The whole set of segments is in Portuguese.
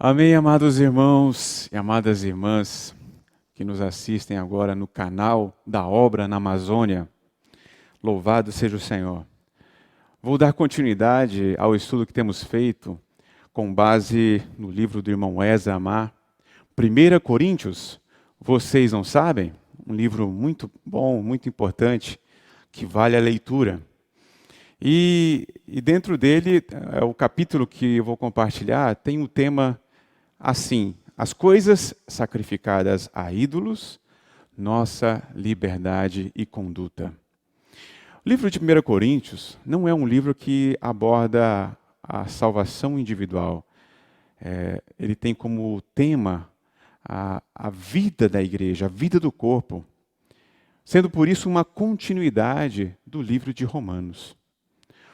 Amém, amados irmãos e amadas irmãs que nos assistem agora no canal da Obra na Amazônia. Louvado seja o Senhor. Vou dar continuidade ao estudo que temos feito com base no livro do irmão Ezra Amar, 1 Coríntios. Vocês não sabem? Um livro muito bom, muito importante, que vale a leitura. E dentro dele, o capítulo que eu vou compartilhar tem um tema assim: as coisas sacrificadas a ídolos, nossa liberdade e conduta. O livro de 1 Coríntios não é um livro que aborda a salvação individual. Ele tem como tema a vida da igreja, a vida do corpo, sendo por isso uma continuidade do livro de Romanos.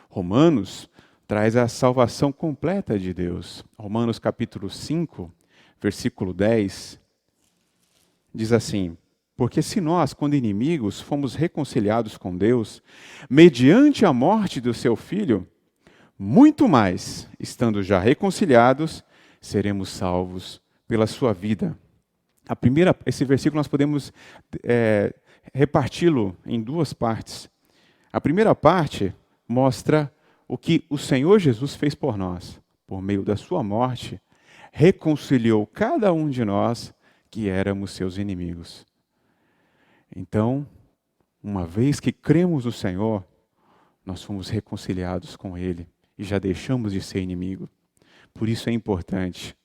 Romanos traz a salvação completa de Deus. Romanos capítulo 5, versículo 10, diz assim: porque se nós, quando inimigos, fomos reconciliados com Deus, mediante a morte do seu Filho, muito mais, estando já reconciliados, seremos salvos pela sua vida. Esse versículo nós podemos reparti-lo em duas partes. A primeira parte mostra o que o Senhor Jesus fez por nós. Por meio da sua morte, reconciliou cada um de nós que éramos seus inimigos. Então, uma vez que cremos no Senhor, nós fomos reconciliados com Ele e já deixamos de ser inimigo. Por isso é importante.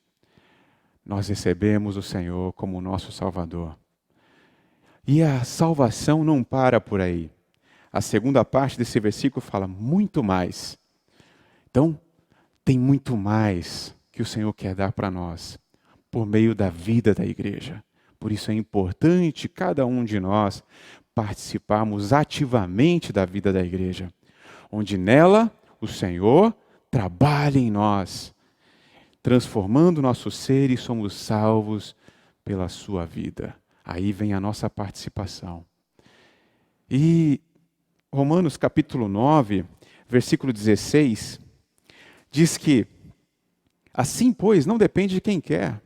Nós recebemos o Senhor como nosso Salvador. E a salvação não para por aí. A segunda parte desse versículo fala muito mais. Então, tem muito mais que o Senhor quer dar para nós, por meio da vida da igreja. Por isso é importante cada um de nós participarmos ativamente da vida da igreja, onde nela o Senhor trabalha em nós, transformando nosso ser e somos salvos pela sua vida. Aí vem a nossa participação. E Romanos capítulo 9, versículo 16, diz que, assim, pois, não depende de quem quer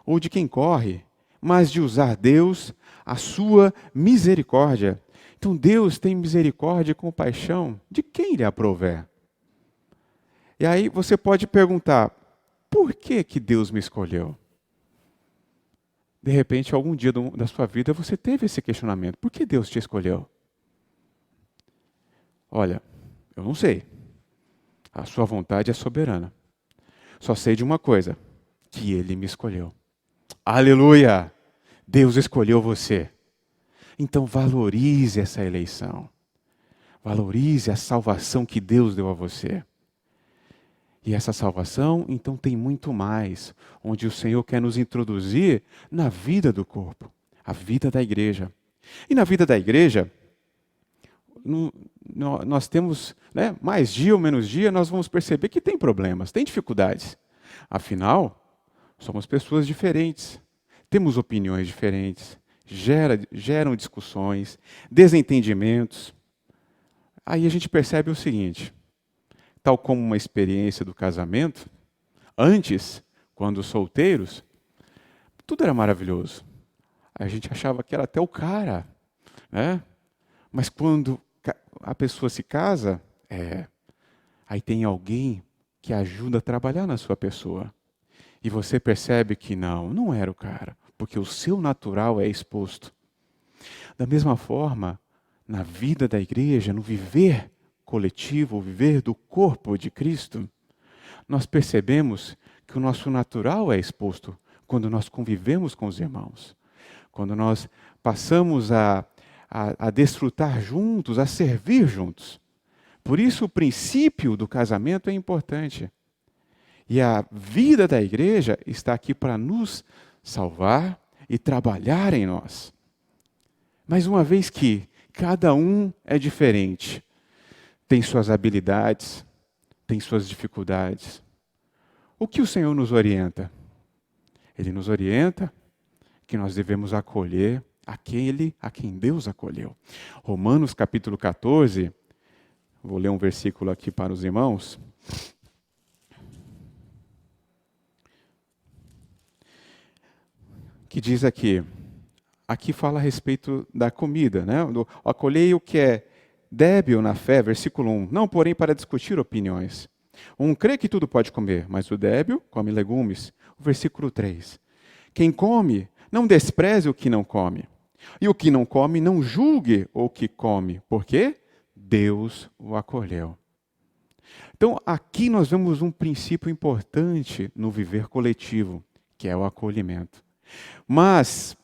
ou de quem corre, mas de usar Deus a sua misericórdia. Então Deus tem misericórdia e compaixão de quem lhe aprouver. E aí você pode perguntar, por que Deus me escolheu? De repente, algum dia da sua vida você teve esse questionamento. Por que Deus te escolheu? Olha, eu não sei. A sua vontade é soberana. Só sei de uma coisa, que Ele me escolheu. Aleluia! Deus escolheu você. Então valorize essa eleição. Valorize a salvação que Deus deu a você. E essa salvação, então, tem muito mais, onde o Senhor quer nos introduzir na vida do corpo, a vida da igreja. E na vida da igreja, nós temos, mais dia ou menos dia, nós vamos perceber que tem problemas, tem dificuldades. Afinal, somos pessoas diferentes, temos opiniões diferentes, geram discussões, desentendimentos. Aí a gente percebe o seguinte, tal como uma experiência do casamento, antes, quando solteiros, tudo era maravilhoso. A gente achava que era até o cara, né? Mas quando a pessoa se casa, aí tem alguém que ajuda a trabalhar na sua pessoa. E você percebe que não era o cara, porque o seu natural é exposto. Da mesma forma, na vida da igreja, no viver coletivo, o viver do corpo de Cristo, nós percebemos que o nosso natural é exposto quando nós convivemos com os irmãos, quando nós passamos a desfrutar juntos, a servir juntos. Por isso o princípio do casamento é importante. E a vida da igreja está aqui para nos salvar e trabalhar em nós. Mas uma vez que cada um é diferente, tem suas habilidades, tem suas dificuldades, o que o Senhor nos orienta? Ele nos orienta que nós devemos acolher aquele a quem Deus acolheu. Romanos capítulo 14, vou ler um versículo aqui para os irmãos. que diz aqui fala a respeito da comida, né? Acolhei o que é débil na fé, versículo 1, não porém para discutir opiniões. Um crê que tudo pode comer, mas o débil come legumes. O versículo 3, quem come, não despreze o que não come. E o que não come, não julgue o que come, porque Deus o acolheu. Então, aqui nós vemos um princípio importante no viver coletivo, que é o acolhimento. Mas,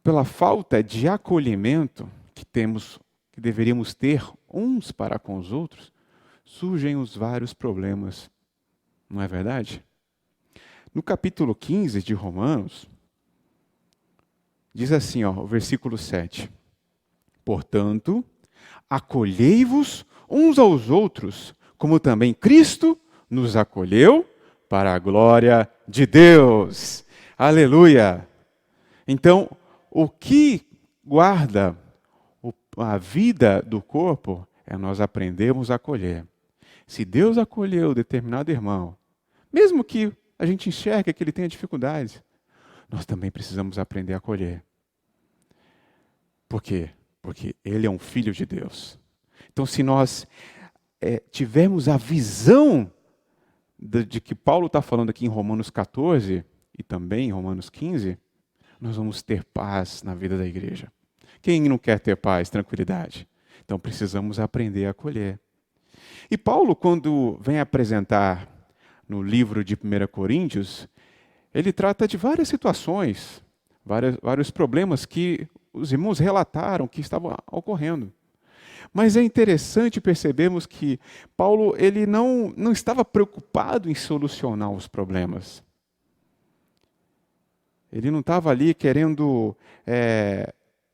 pela falta de acolhimento que deveríamos ter uns para com os outros, surgem os vários problemas. Não é verdade? No capítulo 15 de Romanos, diz assim, o versículo 7. Portanto, acolhei-vos uns aos outros, como também Cristo nos acolheu para a glória de Deus. Aleluia! Então, o que guarda a vida do corpo é nós aprendermos a acolher. Se Deus acolheu determinado irmão, mesmo que a gente enxergue que ele tenha dificuldades, nós também precisamos aprender a acolher. Por quê? Porque ele é um filho de Deus. Então, se nós tivermos a visão de que Paulo está falando aqui em Romanos 14 e também em Romanos 15, nós vamos ter paz na vida da igreja. Quem não quer ter paz, tranquilidade? Então, precisamos aprender a acolher. E Paulo, quando vem apresentar no livro de 1 Coríntios, ele trata de várias situações, vários problemas que os irmãos relataram que estavam ocorrendo. Mas é interessante percebermos que Paulo ele não estava preocupado em solucionar os problemas. Ele não estava ali querendo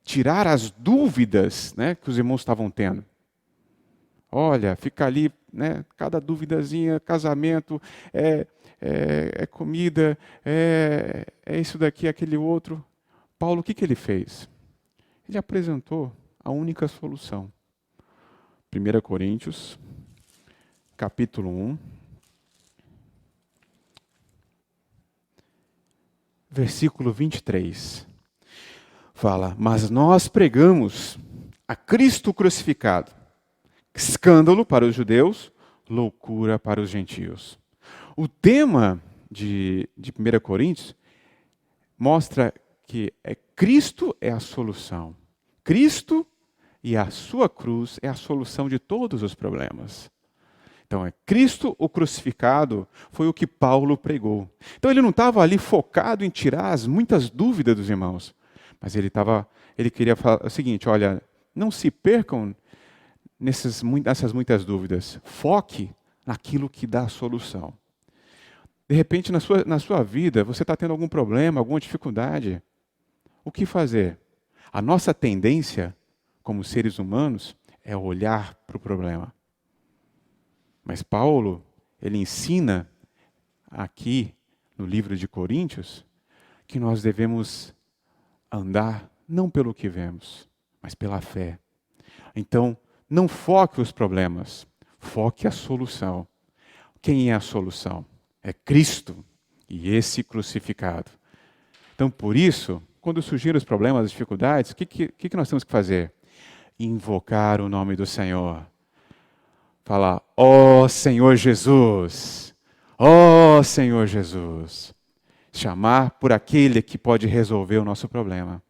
tirar as dúvidas, né, que os irmãos estavam tendo. Olha, fica ali, né, cada duvidazinha, casamento, comida, é isso daqui, aquele outro. Paulo, o que ele fez? Ele apresentou a única solução. 1 Coríntios, capítulo 1, versículo 23. Fala, mas nós pregamos a Cristo crucificado, escândalo para os judeus, loucura para os gentios. O tema de 1 Coríntios mostra que Cristo é a solução. Cristo e a sua cruz é a solução de todos os problemas. Então, Cristo o crucificado foi o que Paulo pregou. Então, ele não estava ali focado em tirar as muitas dúvidas dos irmãos, mas ele queria falar o seguinte, olha, não se percam nessas muitas dúvidas. Foque naquilo que dá a solução. De repente, na sua vida, você está tendo algum problema, alguma dificuldade. O que fazer? A nossa tendência, como seres humanos, é olhar para o problema. Mas Paulo, ele ensina aqui no livro de Coríntios que nós devemos andar não pelo que vemos, mas pela fé. Então, não foque os problemas, foque a solução. Quem é a solução? É Cristo e esse crucificado. Então, por isso, quando surgirem os problemas, as dificuldades, o que nós temos que fazer? Invocar o nome do Senhor. Falar, ó Senhor Jesus, ó Senhor Jesus. Chamar por aquele que pode resolver o nosso problema.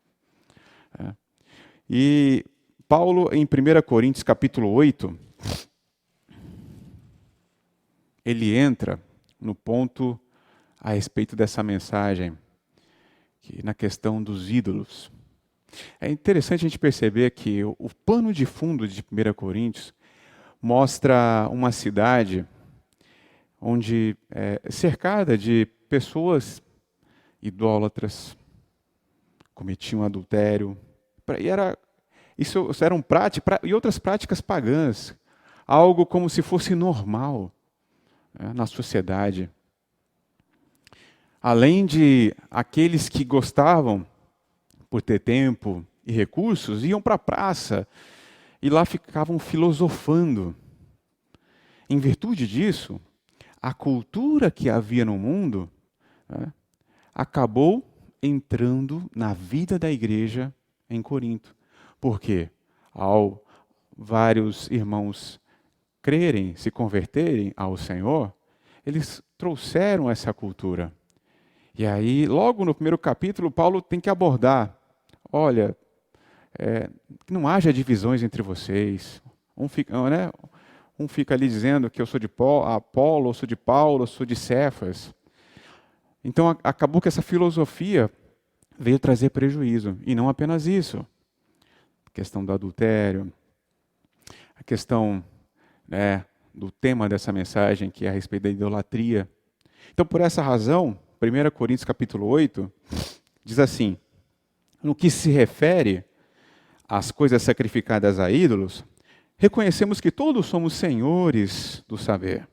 E Paulo, em 1 Coríntios capítulo 8, ele entra no ponto a respeito dessa mensagem, na questão dos ídolos. É interessante a gente perceber que o pano de fundo de 1 Coríntios mostra uma cidade onde cercada de pessoas idólatras, cometiam adultério, isso eram práticas e outras práticas pagãs, algo como se fosse normal, né, na sociedade. Além de aqueles que gostavam, por ter tempo e recursos, iam para a praça e lá ficavam filosofando. Em virtude disso, a cultura que havia no mundo, né, acabou entrando na vida da igreja em Corinto. Porque ao vários irmãos crerem, se converterem ao Senhor, eles trouxeram essa cultura. E aí, logo no primeiro capítulo, Paulo tem que abordar: olha, que não haja divisões entre vocês. Um fica ali dizendo que eu sou de Apolo, eu sou de Paulo, eu sou de Cefas. Então acabou que essa filosofia veio trazer prejuízo. E não apenas isso. A questão do adultério, a questão, né, do tema dessa mensagem, que é a respeito da idolatria. Então, por essa razão, 1 Coríntios capítulo 8 diz assim: no que se refere às coisas sacrificadas a ídolos, reconhecemos que todos somos senhores do saber.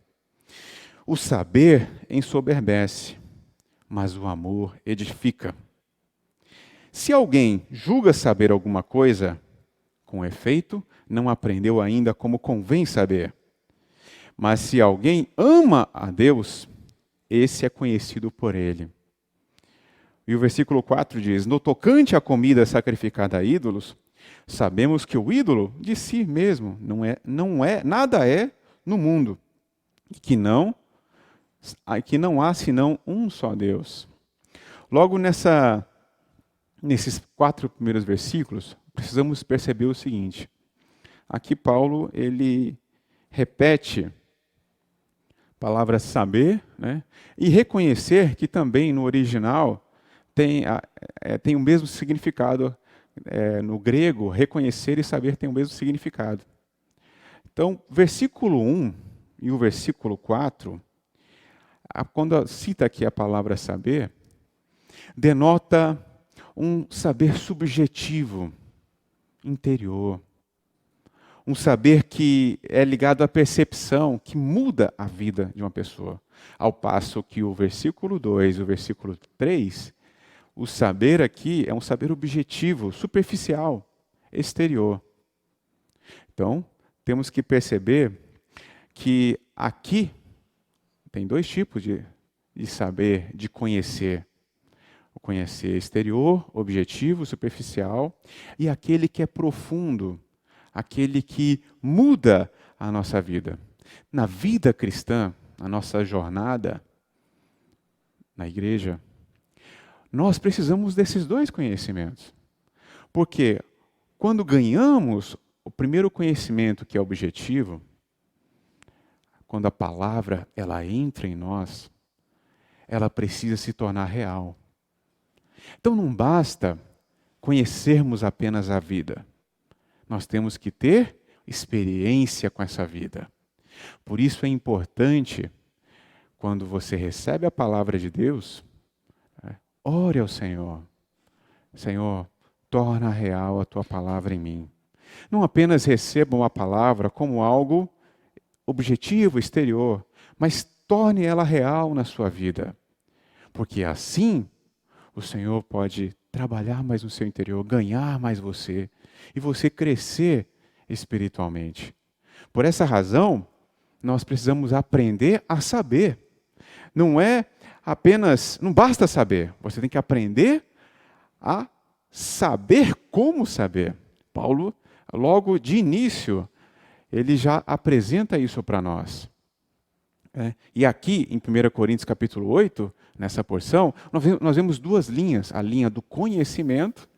O saber ensoberbece, mas o amor edifica. Se alguém julga saber alguma coisa, com efeito, não aprendeu ainda como convém saber. Mas se alguém ama a Deus, esse é conhecido por ele. E o versículo 4 diz: no tocante à comida sacrificada a ídolos, sabemos que o ídolo de si mesmo nada é no mundo, e que não há senão um só Deus. Logo nesses 4 primeiros versículos, precisamos perceber o seguinte: aqui Paulo ele repete a palavra saber, né, e reconhecer que também no original tem o mesmo significado. No grego, reconhecer e saber tem o mesmo significado. Então, versículo 1 e o versículo 4, quando cita aqui a palavra saber, denota um saber subjetivo, interior. Um saber que é ligado à percepção, que muda a vida de uma pessoa. Ao passo que o versículo 2 e o versículo 3, o saber aqui é um saber objetivo, superficial, exterior. Então, temos que perceber que aqui tem 2 tipos de saber, de conhecer. O conhecer exterior, objetivo, superficial, e aquele que é profundo, aquele que muda a nossa vida. Na vida cristã, na nossa jornada na igreja, nós precisamos desses 2 conhecimentos. Porque quando ganhamos o primeiro conhecimento, que é objetivo, quando a palavra ela entra em nós, ela precisa se tornar real. Então não basta conhecermos apenas a vida. Nós temos que ter experiência com essa vida. Por isso é importante, quando você recebe a palavra de Deus, ore ao Senhor. Senhor, torna real a tua palavra em mim. Não apenas receba uma palavra como algo objetivo, exterior, mas torne ela real na sua vida. Porque assim o Senhor pode trabalhar mais no seu interior, ganhar mais você e você crescer espiritualmente. Por essa razão, nós precisamos aprender a saber. Não basta saber, você tem que aprender a saber como saber. Paulo, logo de início, ele já apresenta isso para nós. E aqui, em 1 Coríntios capítulo 8, nessa porção, nós vemos 2 linhas, a linha do conhecimento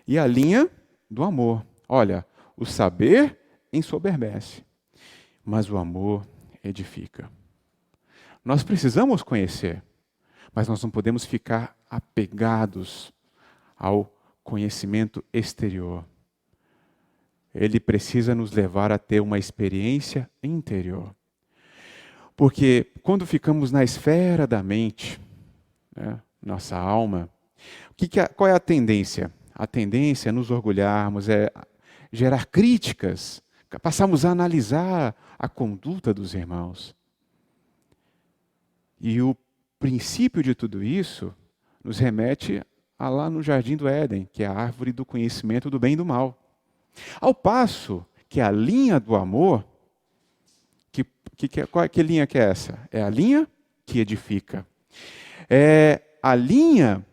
e a linha do amor. Olha, o saber ensoberbece, mas o amor edifica. Nós precisamos conhecer, mas nós não podemos ficar apegados ao conhecimento exterior. Ele precisa nos levar a ter uma experiência interior. Porque quando ficamos na esfera da mente, nossa alma, qual é a tendência? A tendência é nos orgulharmos, é gerar críticas, passarmos a analisar a conduta dos irmãos. E o princípio de tudo isso nos remete a lá no Jardim do Éden, que é a árvore do conhecimento do bem e do mal. Ao passo que a linha do amor, que linha que é essa? É a linha que edifica. É a linha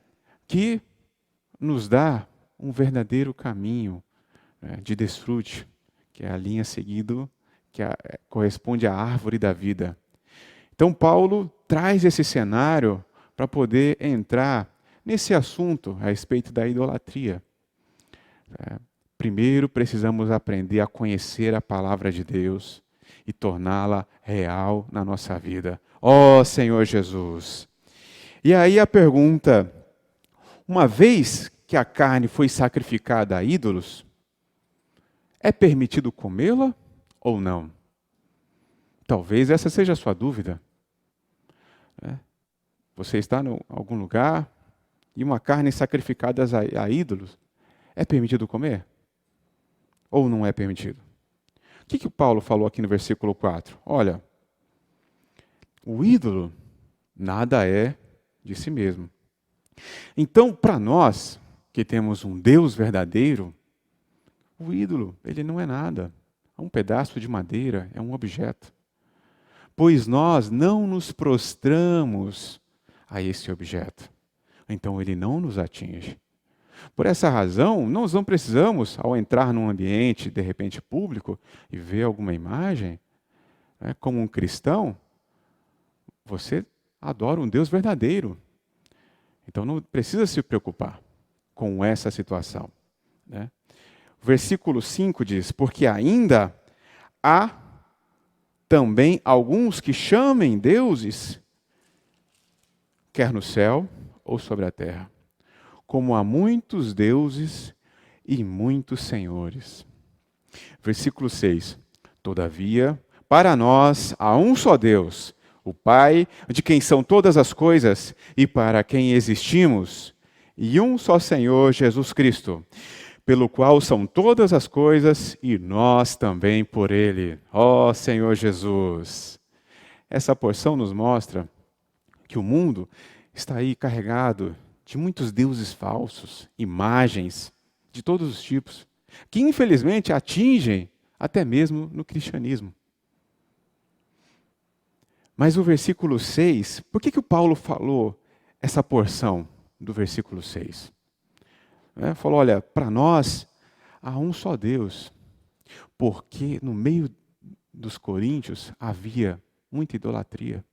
que nos dá um verdadeiro caminho, né, de desfrute, que é a linha seguida, que corresponde à árvore da vida. Então, Paulo traz esse cenário para poder entrar nesse assunto a respeito da idolatria. Primeiro, precisamos aprender a conhecer a palavra de Deus e torná-la real na nossa vida. Ó Senhor Jesus! E aí a pergunta, uma vez que a carne foi sacrificada a ídolos, é permitido comê-la ou não? Talvez essa seja a sua dúvida. Você está em algum lugar e uma carne sacrificada a ídolos, é permitido comer? Ou não é permitido? O que o Paulo falou aqui no versículo 4? Olha, o ídolo nada é de si mesmo. Então, para nós, que temos um Deus verdadeiro, o ídolo, ele não é nada. É um pedaço de madeira, é um objeto. Pois nós não nos prostramos a esse objeto. Então, ele não nos atinge. Por essa razão, nós não precisamos, ao entrar num ambiente, de repente, público, e ver alguma imagem, né, como um cristão, você adora um Deus verdadeiro. Então, não precisa se preocupar com essa situação, né? O versículo 5 diz, porque ainda há também alguns que chamem deuses, quer no céu ou sobre a terra, como há muitos deuses e muitos senhores. Versículo 6. Todavia, para nós há um só Deus, o Pai, de quem são todas as coisas e para quem existimos, e um só Senhor, Jesus Cristo, pelo qual são todas as coisas e nós também por Ele. Ó Senhor Jesus! Essa porção nos mostra que o mundo está aí carregado de muitos deuses falsos, imagens de todos os tipos, que infelizmente atingem até mesmo no cristianismo. Mas o versículo 6, por que o Paulo falou essa porção do versículo 6? Falou, olha, para nós há um só Deus, porque no meio dos coríntios havia muita idolatria.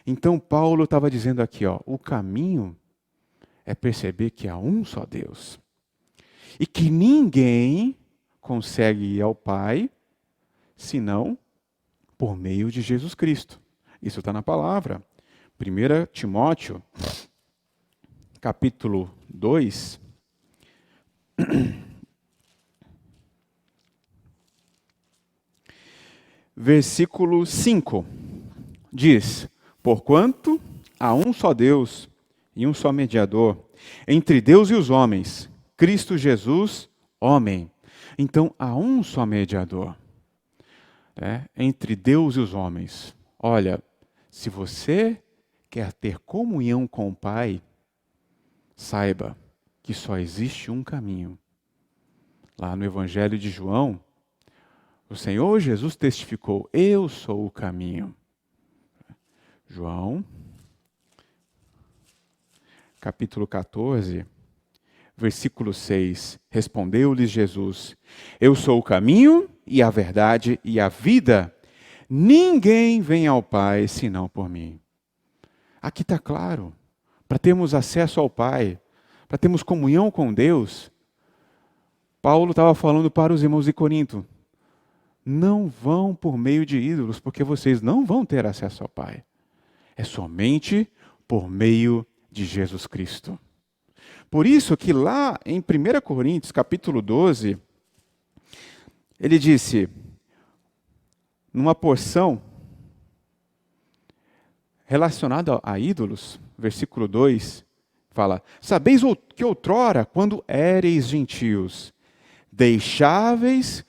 Então Paulo estava dizendo aqui, o caminho é perceber que há um só Deus. E que ninguém consegue ir ao Pai, senão por meio de Jesus Cristo. Isso está na palavra. 1 Timóteo, capítulo 2. Versículo 5. Diz, porquanto há um só Deus e um só mediador entre Deus e os homens, Cristo Jesus, homem. Então, há um só mediador, entre Deus e os homens. Olha, se você quer ter comunhão com o Pai, saiba que só existe um caminho. Lá no Evangelho de João, o Senhor Jesus testificou, eu sou o caminho. João, capítulo 14, versículo 6, respondeu-lhes Jesus, eu sou o caminho e a verdade e a vida, ninguém vem ao Pai senão por mim. Aqui está claro, para termos acesso ao Pai, para termos comunhão com Deus, Paulo estava falando para os irmãos de Corinto, não vão por meio de ídolos, porque vocês não vão ter acesso ao Pai. É somente por meio de Jesus Cristo. Por isso que lá em 1 Coríntios, capítulo 12, ele disse, numa porção relacionada a ídolos, versículo 2, fala, sabeis que outrora, quando éreis gentios, deixáveis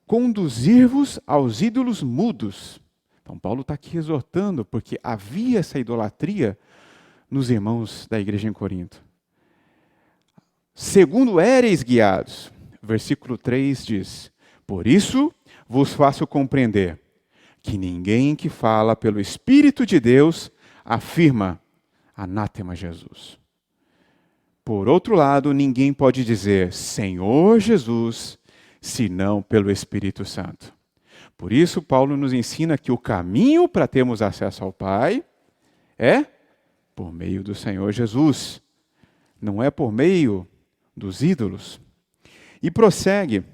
conduzir-vos aos ídolos mudos. Então Paulo está aqui exortando, porque havia essa idolatria nos irmãos da igreja em Corinto. Segundo éreis guiados, versículo 3 diz, por isso vos faço compreender que ninguém que fala pelo Espírito de Deus afirma, anátema Jesus. Por outro lado, ninguém pode dizer Senhor Jesus, senão pelo Espírito Santo. Por isso, Paulo nos ensina que o caminho para termos acesso ao Pai é por meio do Senhor Jesus. Não é por meio dos ídolos. E prossegue,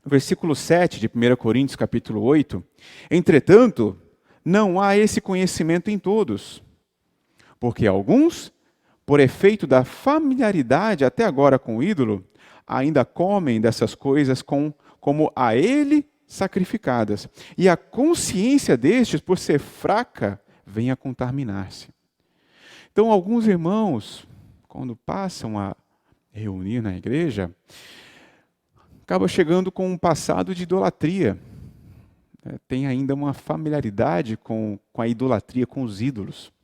versículo 7 de 1 Coríntios capítulo 8. Entretanto, não há esse conhecimento em todos, porque alguns, por efeito da familiaridade até agora com o ídolo, ainda comem dessas coisas como a ele sacrificadas. E a consciência destes, por ser fraca, vem a contaminar-se. Então, alguns irmãos, quando passam a reunir na igreja, acabam chegando com um passado de idolatria. Tem ainda uma familiaridade com a idolatria, com os ídolos.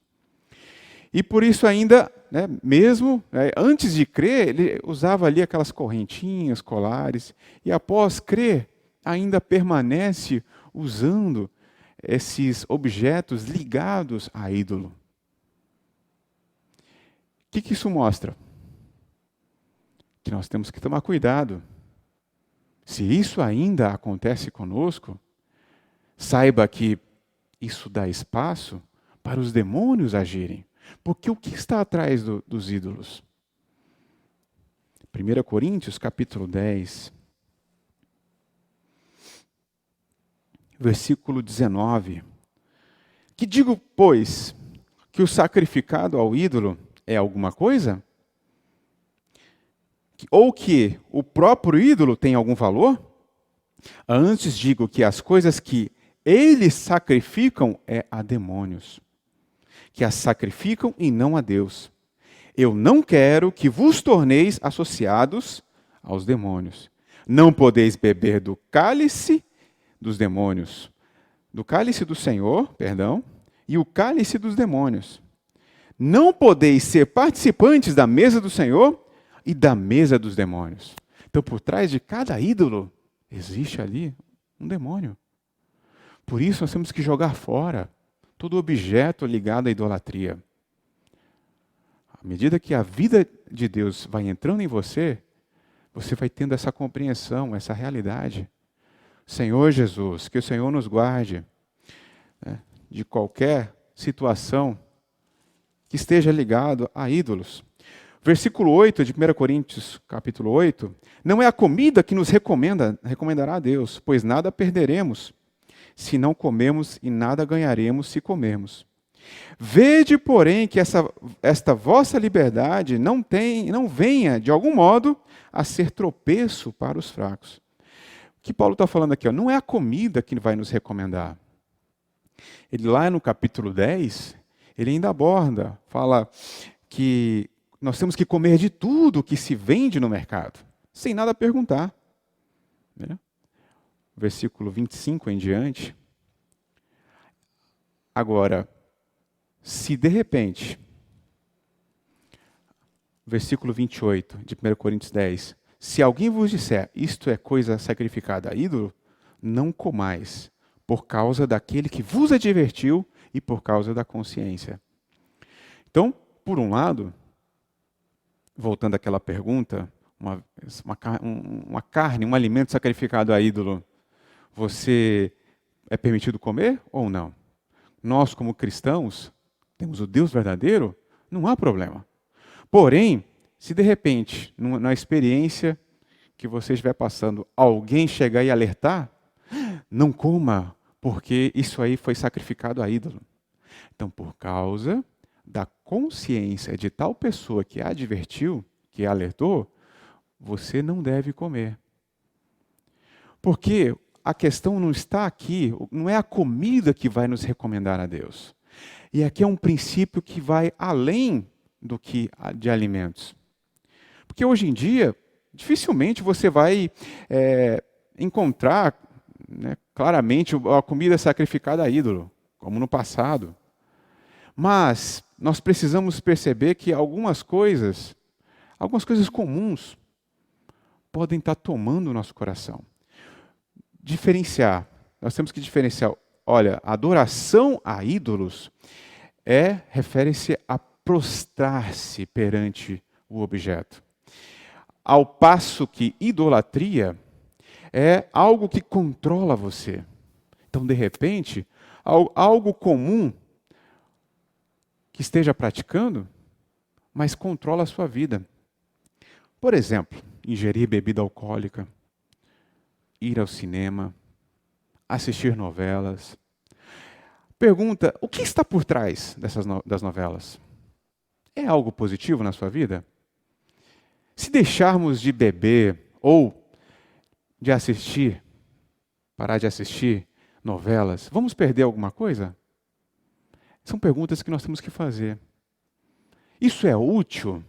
E por isso ainda, mesmo antes de crer, ele usava ali aquelas correntinhas, colares, e após crer, ainda permanece usando esses objetos ligados a ídolo. O que isso mostra? Que nós temos que tomar cuidado. Se isso ainda acontece conosco, saiba que isso dá espaço para os demônios agirem. Porque o que está atrás dos ídolos? 1 Coríntios, capítulo 10, versículo 19. Que digo, pois, que o sacrificado ao ídolo é alguma coisa? Ou que o próprio ídolo tem algum valor? Antes digo que as coisas que eles sacrificam é a demônios, que as sacrificam e não a Deus. Eu não quero que vos torneis associados aos demônios. Não podeis beber do cálice dos demônios, do cálice do Senhor, e o cálice dos demônios. Não podeis ser participantes da mesa do Senhor e da mesa dos demônios. Então, por trás de cada ídolo, existe ali um demônio. Por isso, nós temos que jogar fora todo objeto ligado à idolatria. À medida que a vida de Deus vai entrando em você, você vai tendo essa compreensão, essa realidade. Senhor Jesus, que o Senhor nos guarde de qualquer situação que esteja ligado a ídolos. Versículo 8 de 1 Coríntios, capítulo 8, não é a comida que nos recomendará a Deus, pois nada perderemos se não comemos e nada ganharemos se comermos. Vede, porém, que esta vossa liberdade não venha, de algum modo, a ser tropeço para os fracos. O que Paulo está falando aqui, não é a comida que vai nos recomendar. Ele lá no capítulo 10, ele ainda aborda, fala que nós temos que comer de tudo que se vende no mercado, sem nada perguntar. Versículo 25 em diante. Agora, se de repente, versículo 28 de 1 Coríntios 10, se alguém vos disser, isto é coisa sacrificada a ídolo, não comais, por causa daquele que vos advertiu e por causa da consciência. Então, por um lado, voltando àquela pergunta, uma carne, um alimento sacrificado a ídolo, você é permitido comer ou não? Nós, como cristãos, temos o Deus verdadeiro, não há problema. Porém, se de repente, na experiência que você estiver passando, alguém chegar e alertar, não coma, porque isso aí foi sacrificado a ídolo. Então, por causa da consciência de tal pessoa que advertiu, que alertou, você não deve comer. Porque a questão não está aqui, não é a comida que vai nos recomendar a Deus. E aqui é um princípio que vai além do que de alimentos. Porque hoje em dia, dificilmente você vai encontrar claramente a comida sacrificada a ídolo, como no passado. Mas nós precisamos perceber que algumas coisas comuns, podem estar tomando o nosso coração. Nós temos que diferenciar. Olha, a adoração a ídolos refere-se a prostrar-se perante o objeto. Ao passo que idolatria é algo que controla você. Então, de repente, algo comum que esteja praticando, mas controla a sua vida. Por exemplo, ingerir bebida alcoólica, ir ao cinema, assistir novelas. Pergunta, o que está por trás das novelas? É algo positivo na sua vida? Se deixarmos de beber ou de assistir, parar de assistir novelas, vamos perder alguma coisa? São perguntas que nós temos que fazer. Isso é útil?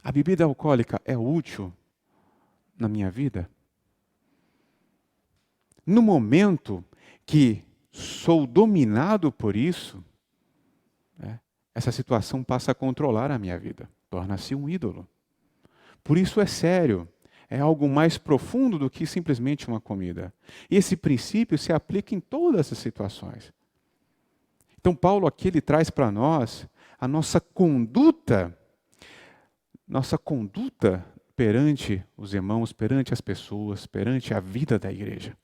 A bebida alcoólica é útil na minha vida? No momento que sou dominado por isso, essa situação passa a controlar a minha vida, torna-se um ídolo. Por isso é sério, é algo mais profundo do que simplesmente uma comida. E esse princípio se aplica em todas as situações. Então Paulo aqui ele traz para nós a nossa conduta perante os irmãos, perante as pessoas, perante a vida da igreja.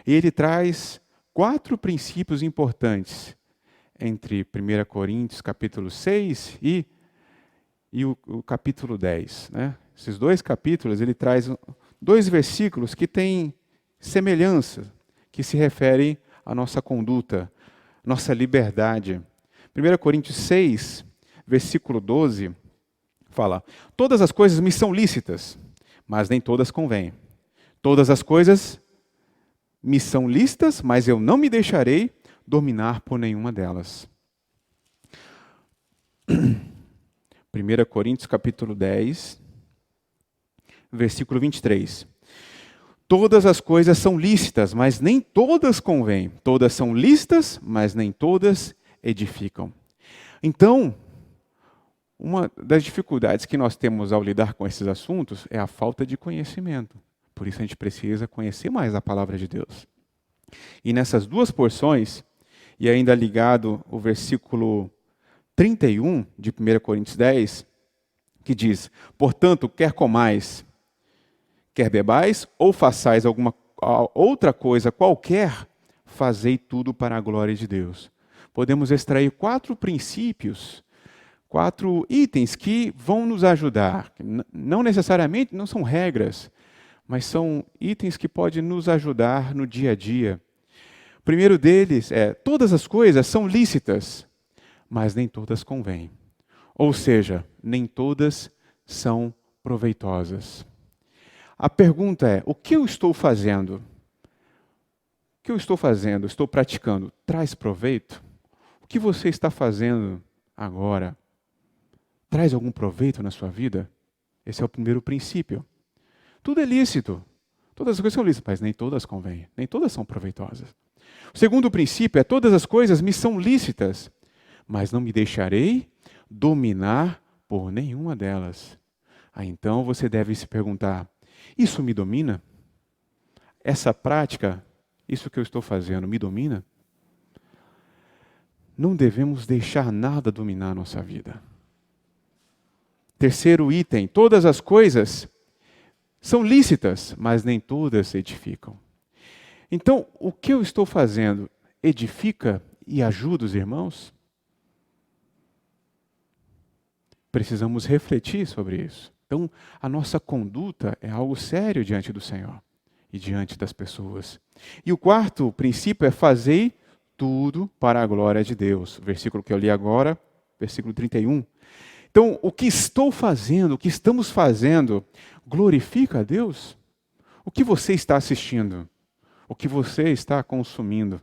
E ele traz 4 princípios importantes entre 1 Coríntios capítulo 6 e o capítulo 10. Né? Esses 2 capítulos, ele traz 2 versículos que têm semelhança, que se referem à nossa conduta, nossa liberdade. 1 Coríntios 6, versículo 12, fala: todas as coisas me são lícitas, mas nem todas convêm. Todas as coisas me são lícitas, mas eu não me deixarei dominar por nenhuma delas. 1 Coríntios capítulo 10, versículo 23. Todas as coisas são lícitas, mas nem todas convêm. Todas são lícitas, mas nem todas edificam. Então, uma das dificuldades que nós temos ao lidar com esses assuntos é a falta de conhecimento. Por isso a gente precisa conhecer mais a palavra de Deus. E nessas 2 porções, e ainda ligado o versículo 31 de 1 Coríntios 10, que diz: portanto, quer comais, quer bebais, ou façais alguma outra coisa qualquer, fazei tudo para a glória de Deus. Podemos extrair 4 princípios, 4 itens que vão nos ajudar. Não necessariamente, não são regras, mas são itens que podem nos ajudar no dia a dia. O primeiro deles é: todas as coisas são lícitas, mas nem todas convêm. Ou seja, nem todas são proveitosas. A pergunta é: o que eu estou fazendo? O que eu estou fazendo, estou praticando, traz proveito? O que você está fazendo agora traz algum proveito na sua vida? Esse é o primeiro princípio. Tudo é lícito. Todas as coisas são lícitas, mas nem todas convêm. Nem todas são proveitosas. O segundo princípio é: todas as coisas me são lícitas, mas não me deixarei dominar por nenhuma delas. Então você deve se perguntar: isso me domina? Essa prática, isso que eu estou fazendo, me domina? Não devemos deixar nada dominar a nossa vida. Terceiro item: todas as coisas são lícitas, mas nem todas edificam. Então, o que eu estou fazendo edifica e ajuda os irmãos? Precisamos refletir sobre isso. Então, a nossa conduta é algo sério diante do Senhor e diante das pessoas. E o quarto princípio é: fazei tudo para a glória de Deus. O versículo que eu li agora, versículo 31. Então, o que estou fazendo, o que estamos fazendo, glorifica a Deus? O que você está assistindo? O que você está consumindo? O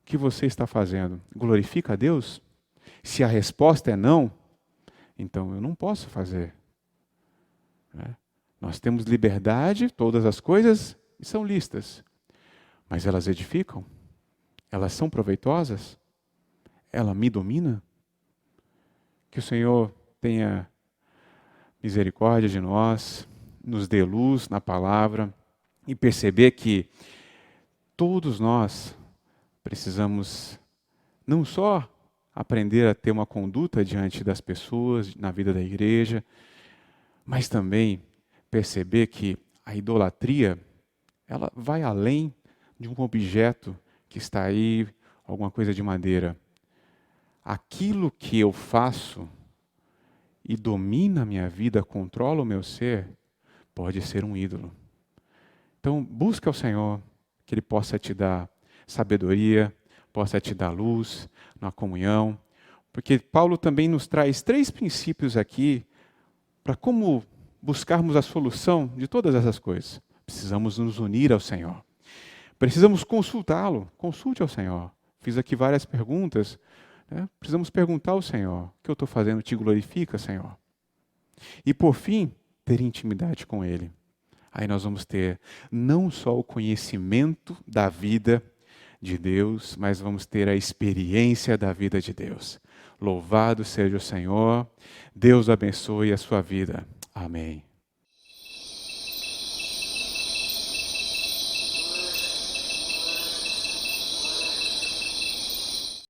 que você está fazendo? Glorifica a Deus? Se a resposta é não, então eu não posso fazer. Nós temos liberdade, todas as coisas são lícitas. Mas elas edificam? Elas são proveitosas? Ela me domina? Que o Senhor tenha misericórdia de nós, nos dê luz na palavra e perceber que todos nós precisamos não só aprender a ter uma conduta diante das pessoas, na vida da igreja, mas também perceber que a idolatria, ela vai além de um objeto que está aí, alguma coisa de madeira. Aquilo que eu faço e domina a minha vida, controla o meu ser, pode ser um ídolo. Então, busca o Senhor, que Ele possa te dar sabedoria, possa te dar luz na comunhão, porque Paulo também nos traz 3 princípios aqui para como buscarmos a solução de todas essas coisas. Precisamos nos unir ao Senhor. Precisamos consultá-lo, consulte ao Senhor. Fiz aqui várias perguntas, né? Precisamos perguntar ao Senhor, o que eu estou fazendo te glorifica, Senhor? E por fim, ter intimidade com Ele. Aí nós vamos ter não só o conhecimento da vida de Deus, mas vamos ter a experiência da vida de Deus. Louvado seja o Senhor, Deus abençoe a sua vida. Amém.